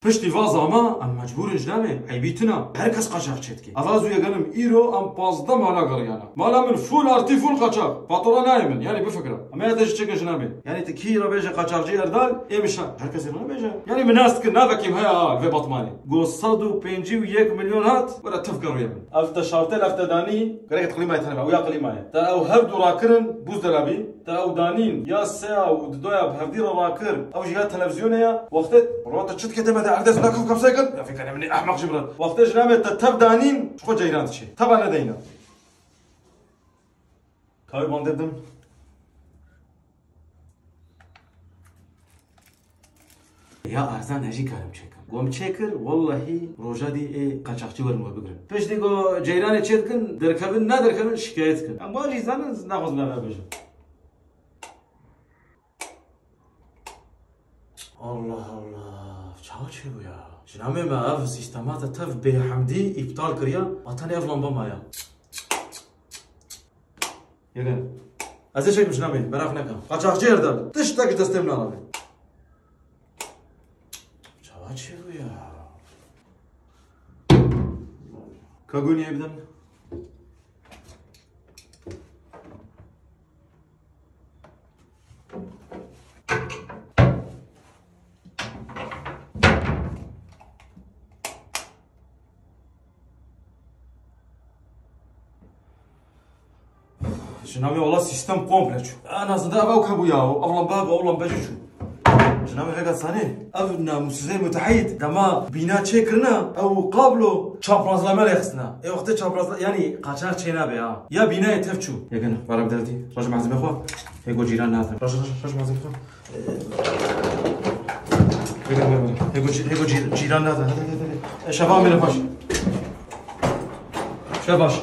پشتی وازاما ام مجبور جنامه حیبیتنا هر کس قاچاق چتکی اوازو یگانم ایرو ام 15 مالا گریانا مالا من فول آرتی فول قاچاق فاتورا نایمن یعنی بفکرم اما یادش چه جنامه یعنی تکی را بیجه قاچاقچی اردال ایمشا هر کسی را بیجه یعنی مناست که ناوکیم هیا و بطمانی گو 151 میلیون هات ولا تفکر یمن افت شارتل افت دانی گرایت قلیمه تنها ویا قلیمه تا او هر دو راکرن بوز درابی تا او دانین یا سیا و دویا بهفدی راکر او جهات تلفزیونیا وقت روات چت کده عدس ناكم كم سايكل يا فيك انا مني احمق جبران وقت جنابه تتبدانين شكو جيران تشي طبعا لدينا كاوي باندردم يا ارزان هجي كلام چيكم قوم چيكر والله روجا دي اي قاچاقچي ورن وبگرن پش ديگو جيران چيدكن دركبن نا دركبن شكايت كن ام باجي زان ناخذ لا بيجو الله الله چاوچه بو یا جنامه ما اف سیستمات تف به حمدی ابطال کریا اتنی اف لمبا مایا یگن از چه جنامه براف نکن قاچاقچی اردال تش تک دستم نالامه چاوچه بو یا کاگونی ابدم جنابي والله سيستم كومبليت انا صدق ابو كابويا والله بابا والله بجوجو جنابي هيك ثاني ابنا مسزي متحيد دما بينا تشكرنا او قابلو تشامبرز لا مالخسنا اي وقت تشامبرز يعني قاچاق چينا بيا يا بينا يتفچو يگن برام دردي راجع معزم اخو هيجو جيران ناظر راجع معزم اخو يگن هيجو جيران ناظر شباب من فاش شباش